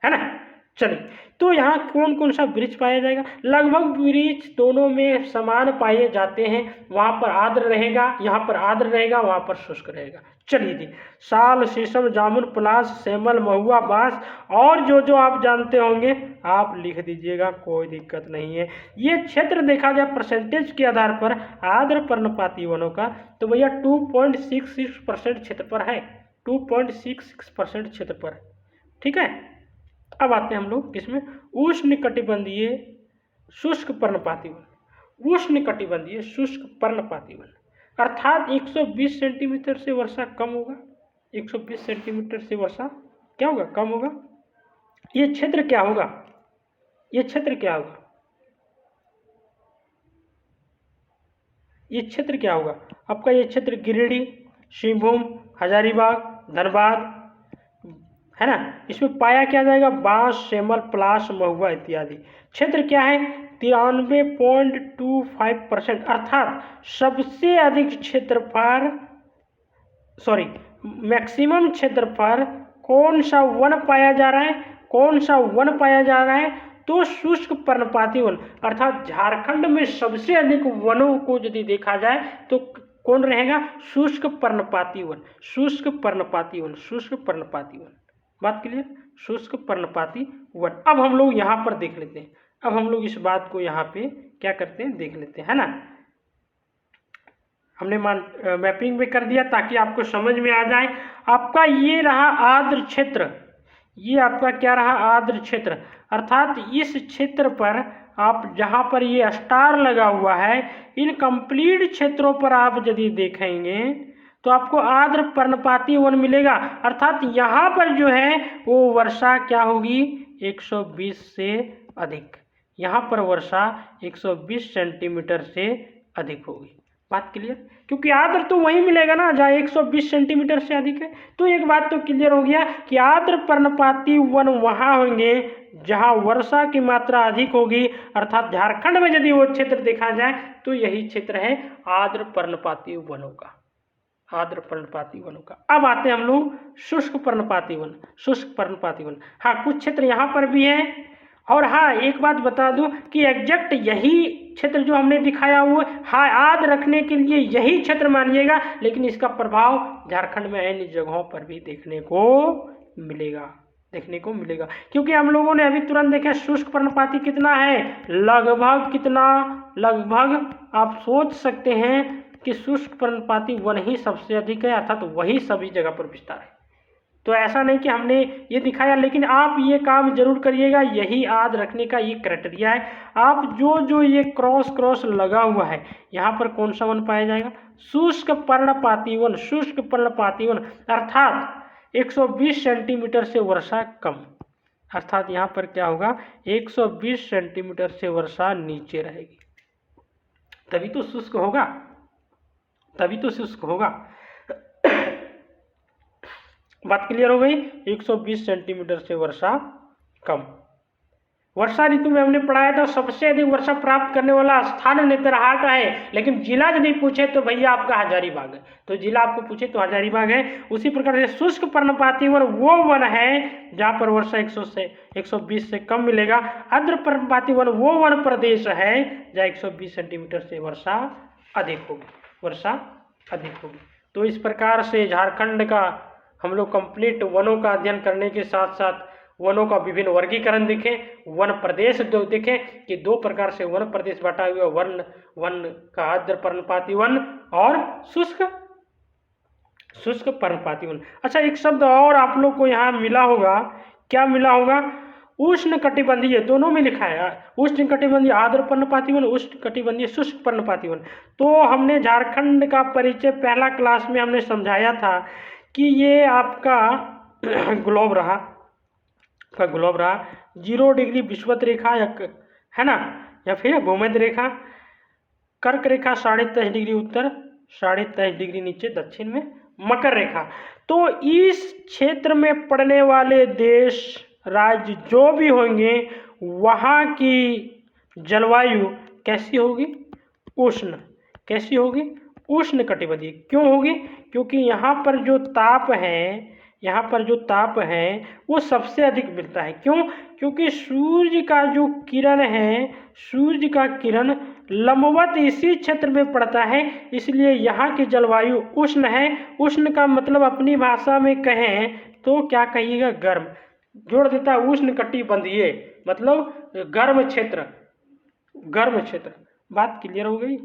Speaker 1: है ना। चलिए, तो यहाँ कौन कौन सा वृक्ष पाया जाएगा? लगभग वृक्ष दोनों में समान पाए जाते हैं। वहाँ पर आर्द्र रहेगा, यहाँ पर आर्द्र रहेगा, वहाँ पर शुष्क रहेगा। चलिए जी, साल, शीशम, जामुन, पलाश, सेमल, महुआ, बांस और जो आप जानते होंगे आप लिख दीजिएगा, कोई दिक्कत नहीं है। ये क्षेत्र देखा जाए परसेंटेज के आधार पर आर्द्र पर्णपाती वनों का, तो भैया 2.66% क्षेत्र पर है, 2.66% क्षेत्र पर, ठीक है। अब आते हैं हम लोग किसमें? उष्ण कटिबंधीय शुष्क पर्णपाती वन, उष्ण कटिबंधीय शुष्क पर्णपाती वन, अर्थात 120 सेंटीमीटर से वर्षा कम होगा, 120 सेंटीमीटर से वर्षा क्या होगा? कम होगा। ये क्षेत्र क्या होगा? ये क्षेत्र क्या होगा? ये क्षेत्र क्या होगा आपका? ये क्षेत्र गिरिडीह, सिंहभूम, हजारीबाग, धनबाद, है ना। इसमें पाया क्या जाएगा? बांस, सेमल, पलाश, महुआ इत्यादि। क्षेत्र क्या है? 93.25%, अर्थात सबसे अधिक क्षेत्र पर, मैक्सिमम क्षेत्र पर कौन सा वन पाया जा रहा है? कौन सा वन पाया जा रहा है? तो शुष्क पर्णपाती वन, अर्थात झारखंड में सबसे अधिक वनों को यदि देखा जाए तो कौन रहेगा? शुष्क पर्णपाती वन, शुष्क पर्णपाती वन, शुष्क पर्णपाती वन। बात क्लियर? शुष्क पर्णपाती वन। अब हम लोग यहाँ पर देख लेते हैं, अब हम लोग इस बात को यहाँ पे क्या करते हैं, देख लेते हैं, है ना। हमने मैपिंग में कर दिया ताकि आपको समझ में आ जाए। आपका ये रहा आर्द्र क्षेत्र, ये आपका क्या रहा? आर्द्र क्षेत्र, अर्थात इस क्षेत्र पर आप जहाँ पर ये स्टार लगा हुआ है, इन कंप्लीट क्षेत्रों पर आप यदि देखेंगे तो आपको आर्द्र पर्णपाती वन मिलेगा। अर्थात यहाँ पर जो है वो वर्षा क्या होगी, 120 से अधिक। यहाँ पर वर्षा 120 सेंटीमीटर से अधिक होगी। बात क्लियर? क्योंकि आर्द्र तो वहीं मिलेगा ना जहाँ 120 सेंटीमीटर से अधिक है। तो एक बात तो क्लियर हो गया कि आर्द्र पर्णपाती वन वहाँ होंगे जहाँ वर्षा की मात्रा अधिक होगी। अर्थात झारखंड में यदि वो क्षेत्र देखा जाए तो यही क्षेत्र है आर्द्र पर्णपाती वनों का, आर्द्र पर्णपाती वनों का। अब आते हैं हम लोग शुष्क पर्णपाती वन। शुष्क पर्णपाती वन, हाँ कुछ क्षेत्र यहाँ पर भी है। और हाँ एक बात बता दूं कि एग्जैक्ट यही क्षेत्र जो हमने दिखाया हुआ हाँ याद रखने के लिए यही क्षेत्र मानिएगा, लेकिन इसका प्रभाव झारखंड में अन्य जगहों पर भी देखने को मिलेगा, देखने को मिलेगा। क्योंकि हम लोगों ने अभी तुरंत देखा शुष्क पर्णपाती कितना है, लगभग कितना, लगभग आप सोच सकते हैं कि शुष्क पर्णपाती वन ही सबसे अधिक है, अर्थात वही सभी जगह पर विस्तार है। तो ऐसा नहीं कि हमने ये दिखाया, लेकिन आप ये काम जरूर करिएगा, यही याद रखने का ये क्राइटेरिया है। आप जो ये क्रॉस लगा हुआ है यहाँ पर कौन सा वन पाया जाएगा, शुष्क पर्णपाती वन। शुष्क पर्णपाती वन अर्थात 120 सेंटीमीटर से वर्षा कम, अर्थात यहाँ पर क्या होगा 120 सेंटीमीटर से वर्षा नीचे रहेगी, तभी तो शुष्क होगा, तभी तो शुष्क होगा। बात क्लियर हो गई? 120 सेंटीमीटर से वर्षा कम। वर्षा ऋतु में हमने पढ़ाया था सबसे अधिक वर्षा प्राप्त करने वाला स्थान नेतरहाट है, लेकिन जिला यदि पूछे तो भैया आपका हजारीबाग है। तो जिला आपको पूछे तो हजारीबाग है। उसी प्रकार से शुष्क पर्णपाती वन वो वन है जहाँ पर वर्षा 120 से कम मिलेगा। आर्द्र पर्णपाती वन वो वन प्रदेश है जहाँ 120 सेंटीमीटर से वर्षा अधिक होगी, वर्षा अधिक होगी। तो इस प्रकार से झारखंड का हम लोग कंप्लीट वनों का अध्ययन करने के साथ साथ वनों का विभिन्न वर्गीकरण देखें, वन प्रदेश जो देखें कि दो प्रकार से वन प्रदेश बांटा हुआ, वन का आर्द्र पर्णपाती वन और शुष्क पर्णपाती वन। अच्छा एक शब्द और आप लोग को यहाँ मिला होगा, क्या मिला होगा, उष्ण कटिबंधीय, दोनों में लिखा है उष्ण कटिबंधीय आर्द्र पर्णपाती वन, उष्ण कटिबंधीय शुष्क पर्णपाती वन। तो हमने झारखंड का परिचय पहला क्लास में हमने समझाया था कि ये आपका ग्लोब रहा, का ग्लोब रहा 0 डिग्री विषुवत रेखा या है ना, या फिर भूमध्य रेखा, कर्क रेखा 23.5 डिग्री उत्तर, 23.5 डिग्री नीचे दक्षिण में मकर रेखा। तो इस क्षेत्र में पड़ने वाले देश राज्य जो भी होंगे वहाँ की जलवायु कैसी होगी, उष्ण, कैसी होगी, उष्ण कटिबंधीय। क्यों होगी, क्योंकि यहाँ पर जो ताप है, यहाँ पर जो ताप है वो सबसे अधिक मिलता है। क्यों, क्योंकि सूर्य का जो किरण है, सूर्य का किरण लंबवत इसी क्षेत्र में पड़ता है, इसलिए यहाँ की जलवायु उष्ण है। उष्ण का मतलब अपनी भाषा में कहें तो क्या कहिएगा, गर्म, जोड़ देता है उष्ण कटिबंधीय, मतलब गर्म क्षेत्र, गर्म क्षेत्र। बात क्लियर हो गई,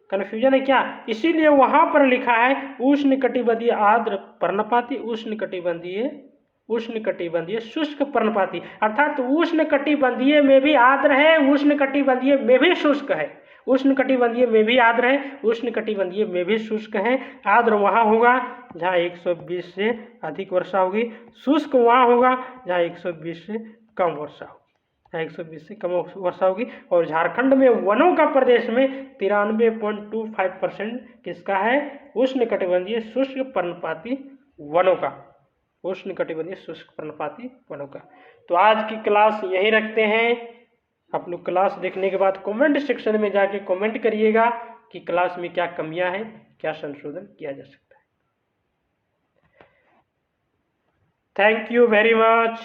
Speaker 1: कन्फ्यूजन है क्या? इसीलिए वहां पर लिखा है उष्ण कटिबंधीय आर्द्र पर्णपाती, उष्ण कटिबंधीय शुष्क पर्णपाती। अर्थात उष्ण कटिबंधीय में भी आर्द्र है, उष्ण कटिबंधीय में भी शुष्क है, उष्ण कटिबंधीय में भी आर्द्र है, उष्ण कटिबंधीय में भी शुष्क है। आर्द्र वहाँ होगा जहाँ 120 से अधिक वर्षा होगी, शुष्क वहाँ होगा जहाँ 120 से कम वर्षा होगी, 120 से कम वर्षा होगी। और झारखंड में वनों का प्रदेश में 93.25% किसका है, उष्ण कटिबंधीय शुष्क पर्णपाती वनों का, उष्ण कटिबंधीय शुष्क पर्णपाती वनों का। तो आज की क्लास यहीं रखते हैं। आप लोग क्लास देखने के बाद कमेंट सेक्शन में जाके कमेंट करिएगा कि क्लास में क्या कमियां हैं, क्या संशोधन किया जा सकता है। Thank you very much.